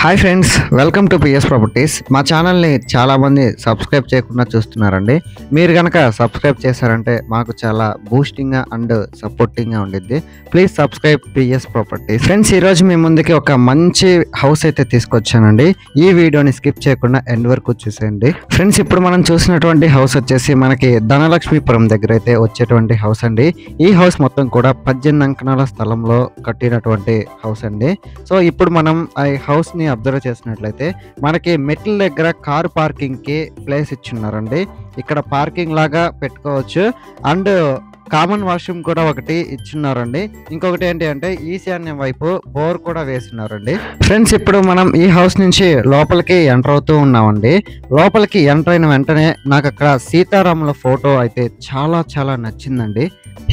Hi friends, welcome to PS properties. మా ఛానల్ని చాలామంది సబ్స్క్రైబ్ చేయకుండా చూస్తున్నారండి. మీరు కనుక సబ్స్క్రైబ్ చేశారంటే మాకు చాలా బూస్టింగ్గా అండ్ సపోర్టింగ్గా ఉండిద్ది. Please subscribe PS properties. Friends, ఈరోజు మీ ముందుకి ఒక మంచి హౌస్ అయితే తీసుకొచ్చానండి. ఈ వీడియోని స్కిప్ చేయకుండా ఎండ్ వరకు చూసేయండి. ఫ్రెండ్స్, ఇప్పుడు మనం చూసినటువంటి హౌస్ వచ్చేసి మనకి ధనలక్ష్మీపురం దగ్గర అయితే వచ్చేటువంటి హౌస్ అండి. ఈ హౌస్ మొత్తం కూడా 18 అంకణాల స్థలంలో కట్టినటువంటి హౌస్ అండి. సో ఇప్పుడు మనం ఈ హౌస్ ని అబ్జర్వ్ చేసినట్లయితే మనకి మెట్ల దగ్గర కార్ పార్కింగ్ కి ప్లేస్ ఇచ్చున్నారండి. ఇక్కడ పార్కింగ్ లాగా పెట్టుకోవచ్చు అండ్ కామన్ వాష్రూమ్ కూడా ఒకటి ఇచ్చున్నారండి. ఇంకొకటి ఏంటి అంటే ఈశాన్యం వైపు బోర్ కూడా వేస్తున్నారండి. ఫ్రెండ్స్, ఇప్పుడు మనం ఈ హౌస్ నుంచి లోపలికి ఎంటర్ అవుతూ ఉన్నామండి. లోపలికి ఎంటర్ అయిన వెంటనే నాకు అక్కడ సీతారాముల ఫోటో అయితే చాలా చాలా నచ్చిందండి.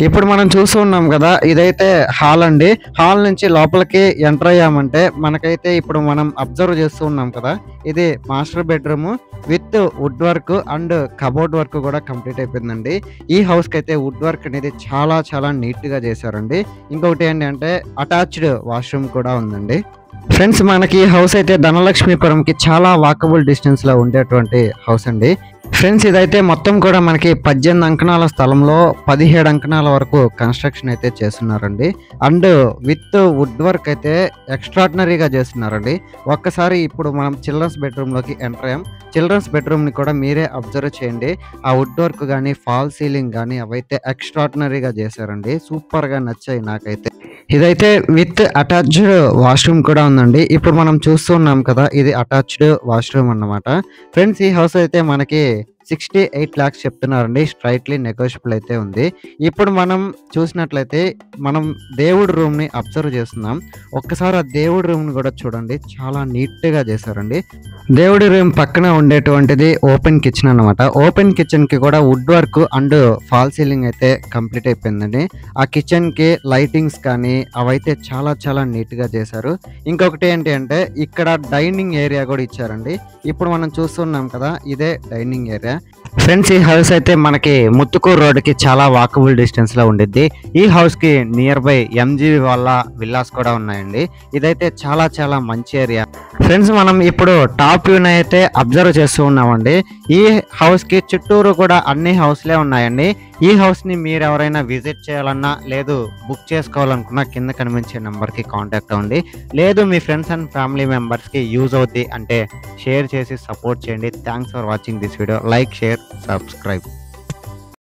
ఇప్పుడు మనం చూస్తూ ఉన్నాం కదా, ఇదైతే హాల్ అండి. హాల్ నుంచి లోపలికి ఎంటర్ అయ్యామంటే మనకైతే ఇప్పుడు మనం అబ్జర్వ్ చేస్తూ ఉన్నాం కదా, ఇది master bedroom with wood work and cupboard work కూడా కంప్లీట్ అయిపోయిందండి. ఈ హౌస్ కి అయితే వుడ్ వర్క్ అనేది చాలా చాలా నీట్ గా చేశారండి. ఇంకొకటి ఏంటంటే అటాచ్డ్ వాష్రూమ్ కూడా ఉందండి. ఫ్రెండ్స్, మనకి ఈ హౌస్ అయితే ధనలక్ష్మీపురంకి చాలా వాకబుల్ డిస్టెన్స్ లో ఉండేటువంటి హౌస్ అండి. ఫ్రెండ్స్, ఇదైతే మొత్తం కూడా మనకి 18 అంకణాల స్థలంలో 17 అంకణాల వరకు కన్స్ట్రక్షన్ అయితే చేస్తున్నారండి. అండ్ విత్ వుడ్ వర్క్ అయితే ఎక్స్ట్రాడినరీగా చేస్తున్నారండి. ఒక్కసారి ఇప్పుడు మనం చిల్డ్రన్స్ బెడ్రూమ్ లోకి ఎంటర్ అయ్యాం. చిల్డ్రన్స్ బెడ్రూమ్ ని కూడా మీరే అబ్జర్వ్ చేయండి. ఆ వుడ్ వర్క్ కానీ ఫాల్ సీలింగ్ కానీ అవైతే ఎక్స్ట్రాడినరీగా చేశారండి. సూపర్ గా నచ్చాయి నాకైతే. ఇదైతే విత్ అటాచ్డ్ వాష్రూమ్ కూడా ఉందండి. ఇప్పుడు మనం చూస్తున్నాం కదా, ఇది అటాచ్డ్ వాష్రూమ్ అన్నమాట. ఫ్రెండ్స్, ఈ హౌస్ అయితే మనకి 68 lakhs చెప్తున్నారండి. స్ట్రైట్లీ నెగోషియబుల్ అయితే ఉంది. ఇప్పుడు మనం చూసినట్లయితే మనం దేవుడి రూమ్ ని అబ్జర్వ్ చేస్తున్నాం. ఒక్కసారి ఆ దేవుడి రూమ్ ని కూడా చూడండి, చాలా నీట్ గా చేశారండి. దేవుడి రూమ్ పక్కన ఉండేటువంటిది ఓపెన్ కిచెన్ అన్నమాట. ఓపెన్ కిచెన్ కి కూడా wood work and fall ceiling అయితే కంప్లీట్ అయిపోయిందండి. ఆ కిచెన్ కి లైటింగ్స్ కానీ అవైతే చాలా చాలా నీట్ గా చేశారు. ఇంకొకటి ఏంటి అంటే ఇక్కడ డైనింగ్ ఏరియా కూడా ఇచ్చారండి. ఇప్పుడు మనం చూస్తున్నాం కదా, ఇదే డైనింగ్ ఏరియా. ఫ్రెండ్స్, ఈ హౌస్ అయితే మనకి ముత్తుకూరు రోడ్ కి చాలా వాకబుల్ డిస్టెన్స్ లో ఉండిద్ది. ఈ హౌస్ కి నియర్ బై ఎంజీవి వాళ్ళ విల్లాస్ కూడా ఉన్నాయండి. ఇదైతే చాలా చాలా మంచి ఏరియా. ఫ్రెండ్స్, మనం ఇప్పుడు టాప్ వ్యూని అయితే అబ్జర్వ్ చేస్తూ ఉన్నామండి. ఈ హౌస్ కి చుట్టూరు కూడా అన్ని హౌస్లే ఉన్నాయండి. ఈ హౌస్ ని మీరు ఎవరైనా విజిట్ చేయాలన్నా లేదు బుక్ చేసుకోవాలనుకున్నా కింద కనిపించే నెంబర్ కి కాంటాక్ట్ అవ్వండి. లేదు మీ ఫ్రెండ్స్ అండ్ ఫ్యామిలీ మెంబర్స్ కి యూజ్ అవుద్ది అంటే షేర్ చేసి సపోర్ట్ చేయండి. Thanks for watching this video. Like, share, subscribe.